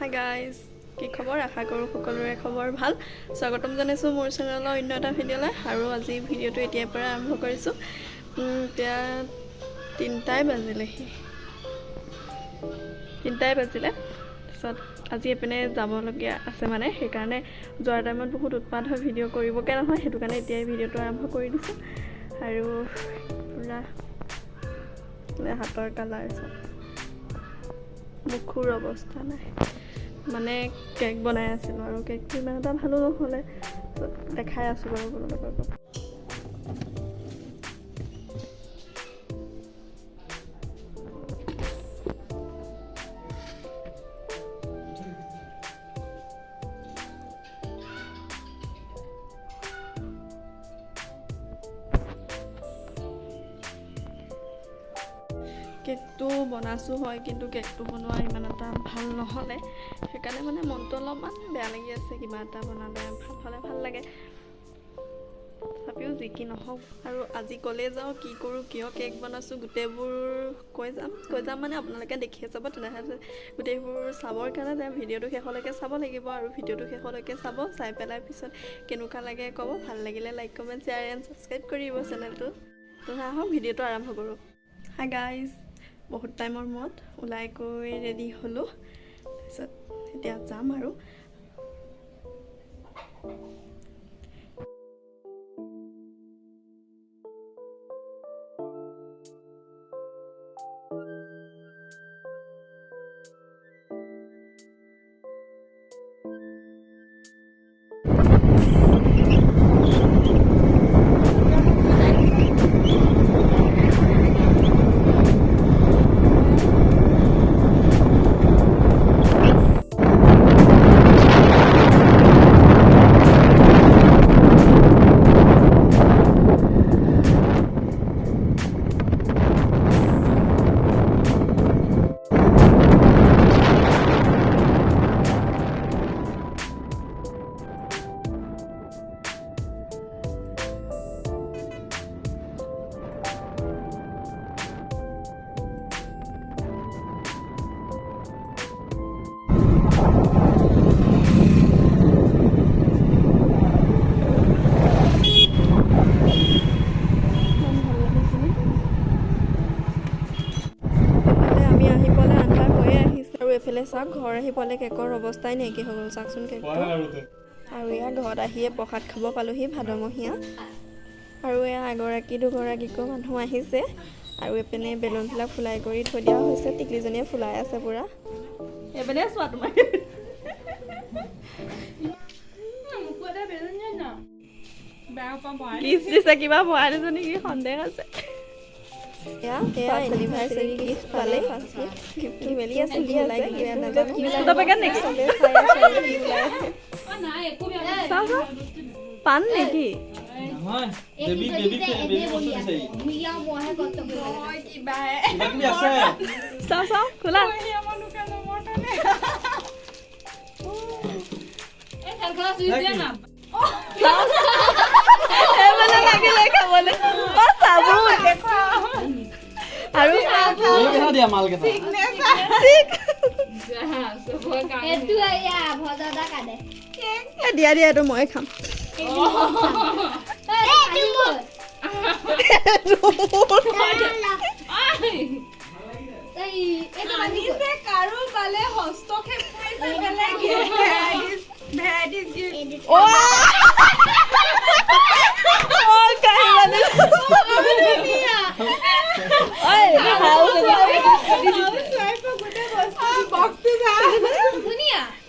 Hi guys, কি খবৰ আশা কৰোঁ সকলোৰে খবৰ ভাল স্বাগতম জনাইছোঁ মোৰ চেনেলৰ অন্য এটা ভিডিঅ'লৈ আৰু আজি ভিডিঅ'টো এতিয়াৰ পৰা আৰম্ভ কৰিছোঁ এতিয়া 3টাই বাজিলে তাৰপিছত আজি এপিনে যাবলগীয়া আছে মানে সেইকাৰণে যোৱাৰ টাইমত বহুত উৎপাত হৈ ভিডিঅ' কৰিবকৈ নহয় সেইটো কাৰণে এতিয়াই ভিডিঅ'টো আৰম্ভ কৰি দিছোঁ আৰু পুৰা হাতৰ কালাৰ চব মুখৰ অৱস্থা নাই মানে কেক বনাই আছিলোঁ আৰু কেকটো ইমান এটা ভালো নহ'লে দেখাই আছোঁ বাৰু আপোনালোকক কেকটো বনাইছোঁ হয় কিন্তু কেকটো বনোৱা ইমান এটা ভাল নহ'লে সেইকাৰণে মানে মনটো অলপমান বেয়া লাগি আছে কিবা এটা বনালে ভাল হ'লে ভাল লাগে তথাপিও যি কি নহওক আৰু আজি ক'লে যাওঁ কি কৰোঁ কিয় কেক বনাইছোঁ গোটেইবোৰ কৈ যাম মানে আপোনালোকে দেখিয়ে যাব তেনেহ'লে গোটেইবোৰ চাবৰ কাৰণে ভিডিঅ'টো শেষলৈকে চাব লাগিব আৰু ভিডিঅ'টো শেষলৈকে চাব চাই পেলাই পিছত কেনেকুৱা লাগে ক'ব ভাল লাগিলে like comment share and subscribe কৰিব চেনেলটো তেনে আহক ভিডিঅ'টো আৰম্ভ কৰোঁ হাই গাইজ বহুত টাইমৰ মূৰত ওলাই গৈ ৰেডি হ'লোঁ তাৰপিছত এতিয়া যাম আৰু এইফালে চাওক ঘৰ আহি পালে কেকৰ অৱস্থাই নাইকিয়া হৈ গ'ল চাওকচোন কেকটো আৰু এয়া ঘৰত আহিয়ে প্ৰসাদ খাব পালোহি ভাদমহীয়া আৰু এয়া এগৰাকী দুগৰাকীকো মানুহ আহিছে আৰু এইপিনে বেলুনবিলাক ফুলাই কৰি থৈ দিয়া হৈছে টিকলিজনীয়ে ফুলাই আছে পুৰা এইপিনে চোৱা তোমাৰ গিফ্ট দিছে কিবা বোৱাৰীজনী নেকি সন্দেহ আছে এনিভাৰ্চাৰী গিফ্ট পালে গিফ্ট মেলি আছে পান নেকি চাও খোলা লাগিলে খাবলৈ আৰু দিয়া দিয়া এইটো মই খাম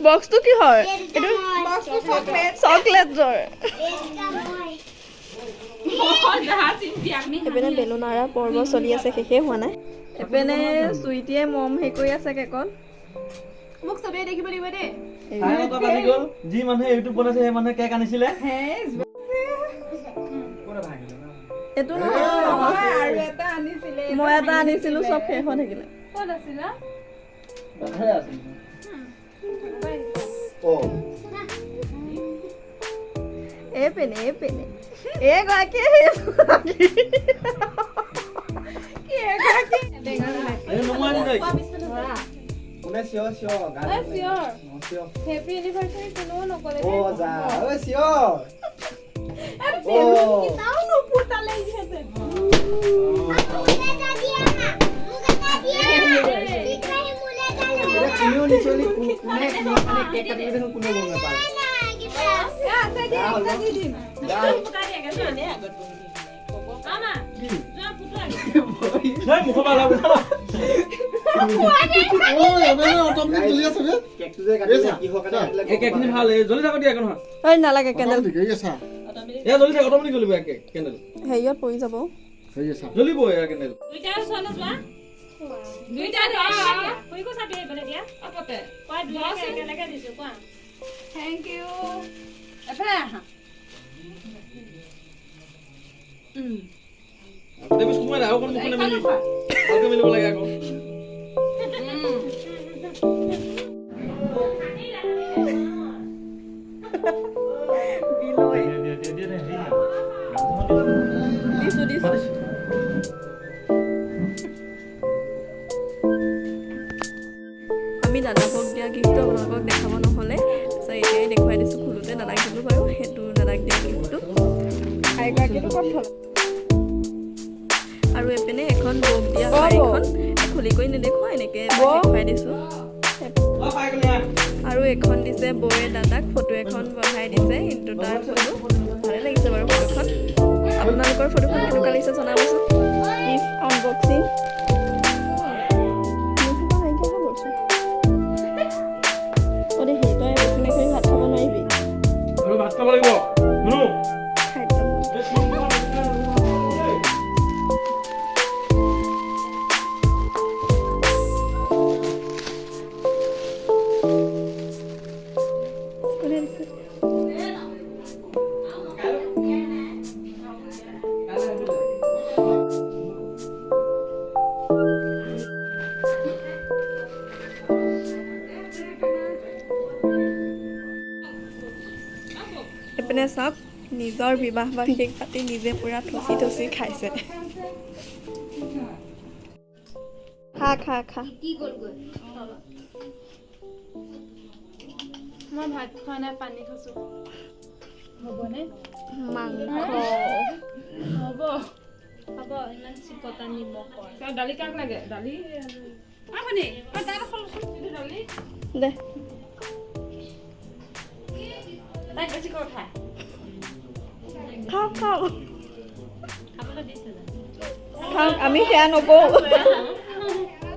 বক্সটো কি হয় এইটো চকলেটৰ এপিনে বেলুন আঁৰা পৰ্ব চলি আছে শেষে হোৱা নাই এপিনে চুইটিয়ে মম হেৰি কৰি আছে কেকত মোক চবেই দেখিব লাগিব দেই যি মানুহে ইউটিউব বনাইছে সেই মানুহে কেক আনিছিলে এইটো নহয় আৰু এটা আনিছিলে মই এটা আনিছিলো চব শেষ হৈ থাকিলে ক'ত আছিলা এপিনে এগৰাকী কোনে চিঞৰ গান চিঞৰ হেপী এনিভাৰ্চাৰী কোনেও নকলে অ যা ঐ চিঞৰ কিতাও নপুতালে ইহেতে কোনেও নিচলি কোনে মানে কেক কাটি দেখোন কোনে গম নাপায় নালাগে কেণ্ডেল হেৰিয়ত পৰি যাব Thank you. Tapi semua dah, aku kan bukan milih. Aku milih lagi aku. দিছো আমি দাদাকক দিয়া গিফ্টটো আপোনালোকক দেখাব নহ'লে তাৰপিছত এতিয়াই দেখুৱাই দিছোঁ খোলোতে দাদাক দিলোঁ বাৰু সেইটো দাদাক দিয়া গিফ্টটো আৰু এপিনে এখন বক দিয়া শাড়ীখন খুলি কৰি নেদেখুৱা এনেকৈ দেখুৱাই দিছোঁ আৰু এখন দিছে বৌয়ে দাদাক ফটো এখন বঢ়াই দিছে কিন্তু তাৰ ফটো ভালে লাগিছে বাৰু ফটোখন আপোনালোকৰ ফটোখন কেনেকুৱা লাগিছে জনাবচোন প্লিজ আনবক্সিং ভাত খাব লাগিব এপিনে চাওক নিজৰ বিবাহ বাৰ্ষিক পাতি নিজে পুৰা থচি খাইছে খা মই ভাত খোৱা নাই পানী খাইছো হ'বনে মাংস হ'ব ইমান চিকটা নিমখ দালি কাক লাগে দালি আপুনি দালি দালি দে তাই বেছি কৰি খায় খাওক খাবলৈ দিছে খাওক আমি সেয়া নকওঁ